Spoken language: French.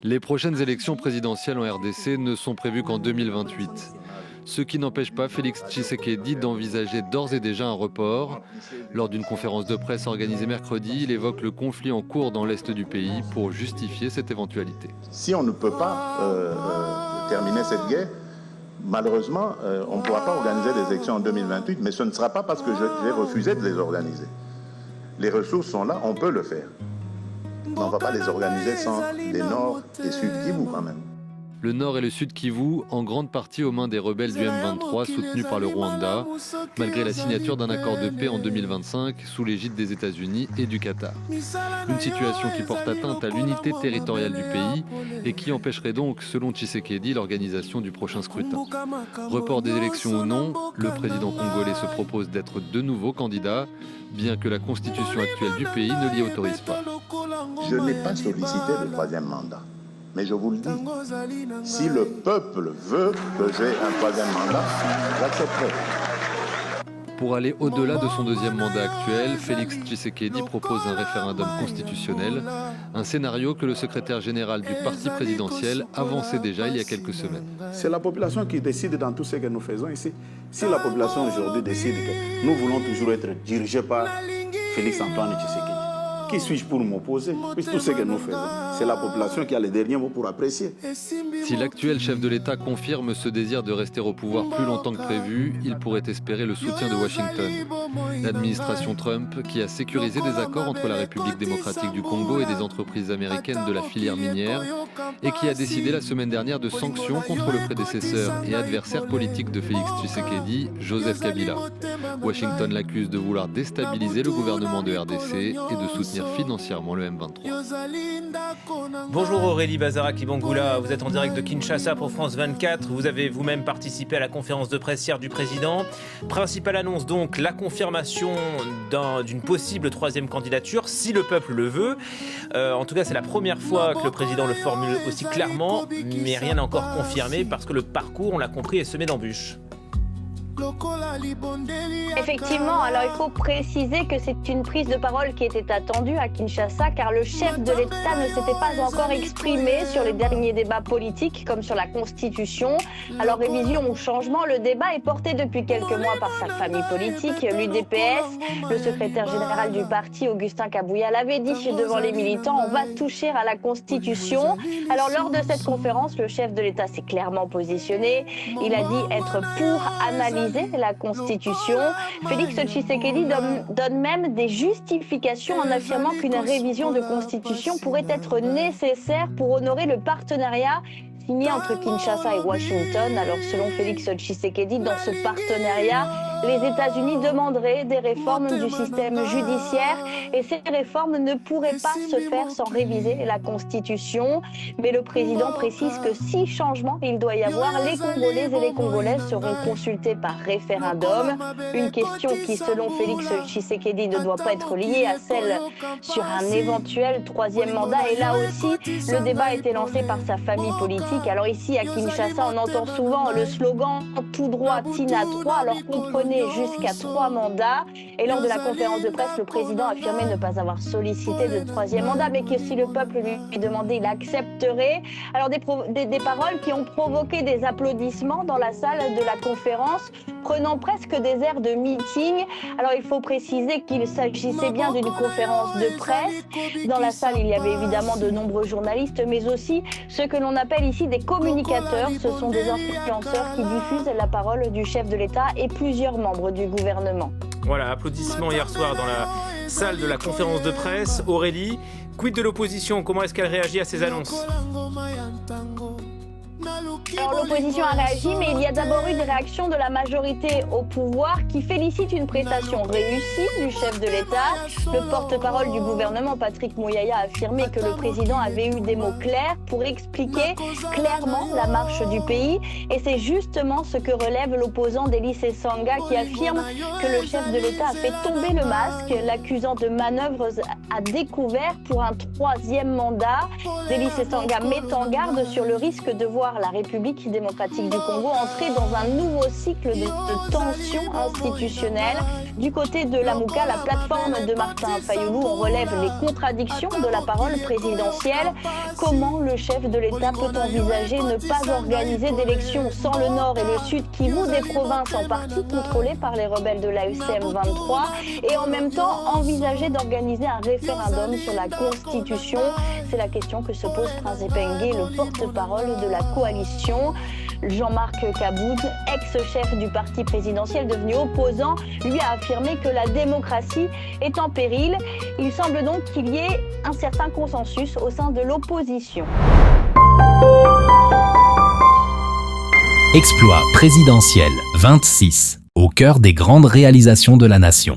Les prochaines élections présidentielles en RDC ne sont prévues qu'en 2028. Ce qui n'empêche pas Félix Tshisekedi d'envisager d'ores et déjà un report. Lors d'une conférence de presse organisée mercredi, il évoque le conflit en cours dans l'est du pays pour justifier cette éventualité. Si on ne peut pas terminer cette guerre, malheureusement, on ne pourra pas organiser des élections en 2028, mais ce ne sera pas parce que j'ai refusé de les organiser. Les ressources sont là, on peut le faire. Mais on ne va pas les organiser sans les Nord et Sud Kivu quand même. Le Nord et le Sud Kivu, en grande partie aux mains des rebelles du M23 soutenus par le Rwanda, malgré la signature d'un accord de paix en 2025 sous l'égide des États-Unis et du Qatar. Une situation qui porte atteinte à l'unité territoriale du pays et qui empêcherait donc, selon Tshisekedi, l'organisation du prochain scrutin. Report des élections ou non, le président congolais se propose d'être de nouveau candidat, bien que la constitution actuelle du pays ne l'y autorise pas. Je n'ai pas sollicité le troisième mandat. Mais je vous le dis, si le peuple veut que j'ai un troisième mandat, j'accepterai. Pour aller au-delà de son deuxième mandat actuel, Félix Tshisekedi propose un référendum constitutionnel, un scénario que le secrétaire général du parti présidentiel avançait déjà il y a quelques semaines. C'est la population qui décide dans tout ce que nous faisons ici. Si la population aujourd'hui décide que nous voulons toujours être dirigés par Félix Antoine Tshisekedi, qui suis-je pour m'opposer? Puisque tout ce que nous faisons, c'est la population qui a les derniers mots pour apprécier. Si l'actuel chef de l'État confirme ce désir de rester au pouvoir plus longtemps que prévu, il pourrait espérer le soutien de Washington. L'administration Trump, qui a sécurisé des accords entre la République démocratique du Congo et des entreprises américaines de la filière minière, et qui a décidé la semaine dernière de sanctions contre le prédécesseur et adversaire politique de Félix Tshisekedi, Joseph Kabila. Washington l'accuse de vouloir déstabiliser le gouvernement de RDC et de soutenir financièrement le M23. Bonjour Aurélie Bazaraki-Bangoula, vous êtes en direct de Kinshasa pour France 24. Vous avez vous-même participé à la conférence de presse hier du président. Principale annonce donc, la confirmation d'une possible troisième candidature, si le peuple le veut. En tout cas, c'est la première fois que le président le formule aussi clairement, mais rien n'est encore confirmé parce que le parcours, on l'a compris, est semé d'embûches. Effectivement, alors il faut préciser que c'est une prise de parole qui était attendue à Kinshasa car le chef de l'État ne s'était pas encore exprimé sur les derniers débats politiques comme sur la Constitution. Alors révision ou changement, le débat est porté depuis quelques mois par sa famille politique, l'UDPS. Le secrétaire général du parti, Augustin Kabouya, l'avait dit devant les militants, on va toucher à la Constitution. Alors lors de cette conférence, le chef de l'État s'est clairement positionné. Il a dit être pour analyser la Constitution. Félix Tshisekedi donne même des justifications en affirmant qu'une révision de Constitution pourrait être nécessaire pour honorer le partenariat signé entre Kinshasa et Washington. Alors selon Félix Tshisekedi, dans ce partenariat, les États-Unis demanderaient des réformes du système judiciaire et ces réformes ne pourraient pas se faire sans réviser la Constitution. Mais le président précise que si changement il doit y avoir, les Congolais et les Congolaises seront consultés par référendum. Une question qui, selon Félix Tshisekedi, ne doit pas être liée à celle sur un éventuel troisième mandat. Et là aussi, le débat a été lancé par sa famille politique. Alors ici, à Kinshasa, on entend souvent le slogan « Tout droit, Tina 3 », alors comprenez jusqu'à 3 mandats. Et lors de la conférence de presse, le président affirmait ne pas avoir sollicité de troisième mandat, mais que si le peuple lui demandait, il accepterait. Alors des paroles qui ont provoqué des applaudissements dans la salle de la conférence, prenant presque des airs de meeting. Alors il faut préciser qu'il s'agissait bien d'une conférence de presse. Dans la salle, il y avait évidemment de nombreux journalistes, mais aussi ceux que l'on appelle ici des communicateurs. Ce sont des influenceurs qui diffusent la parole du chef de l'État et plusieurs membres du gouvernement. Voilà, applaudissements hier soir dans la salle de la conférence de presse. Aurélie, quid de l'opposition? Comment est-ce qu'elle réagit à ces annonces? Alors l'opposition a réagi, mais il y a d'abord eu des réactions de la majorité au pouvoir qui félicite une prestation réussie du chef de l'État. Le porte-parole du gouvernement, Patrick Mouyaya, a affirmé que le président avait eu des mots clairs pour expliquer clairement la marche du pays. Et c'est justement ce que relève l'opposant Delis Esanga qui affirme que le chef de l'État a fait tomber le masque, l'accusant de manœuvres à découvert pour un troisième mandat. Delis Esanga met en garde sur le risque de voir la République République démocratique du Congo entrer dans un nouveau cycle de tensions institutionnelles. Du côté de la Mouka, la plateforme de Martin Fayulu, on relève les contradictions de la parole présidentielle. Comment le chef de l'État peut envisager ne pas organiser d'élections sans le Nord et le Sud qui vouent des provinces en partie contrôlées par les rebelles de l'AFCM 23 et en même temps envisager d'organiser un référendum sur la Constitution? C'est la question que se pose Prince Epengue, le porte-parole de la coalition. Jean-Marc Kaboud, ex-chef du parti présidentiel devenu opposant, lui a affirmé que la démocratie est en péril. Il semble donc qu'il y ait un certain consensus au sein de l'opposition. Exploit présidentiel 26, au cœur des grandes réalisations de la nation.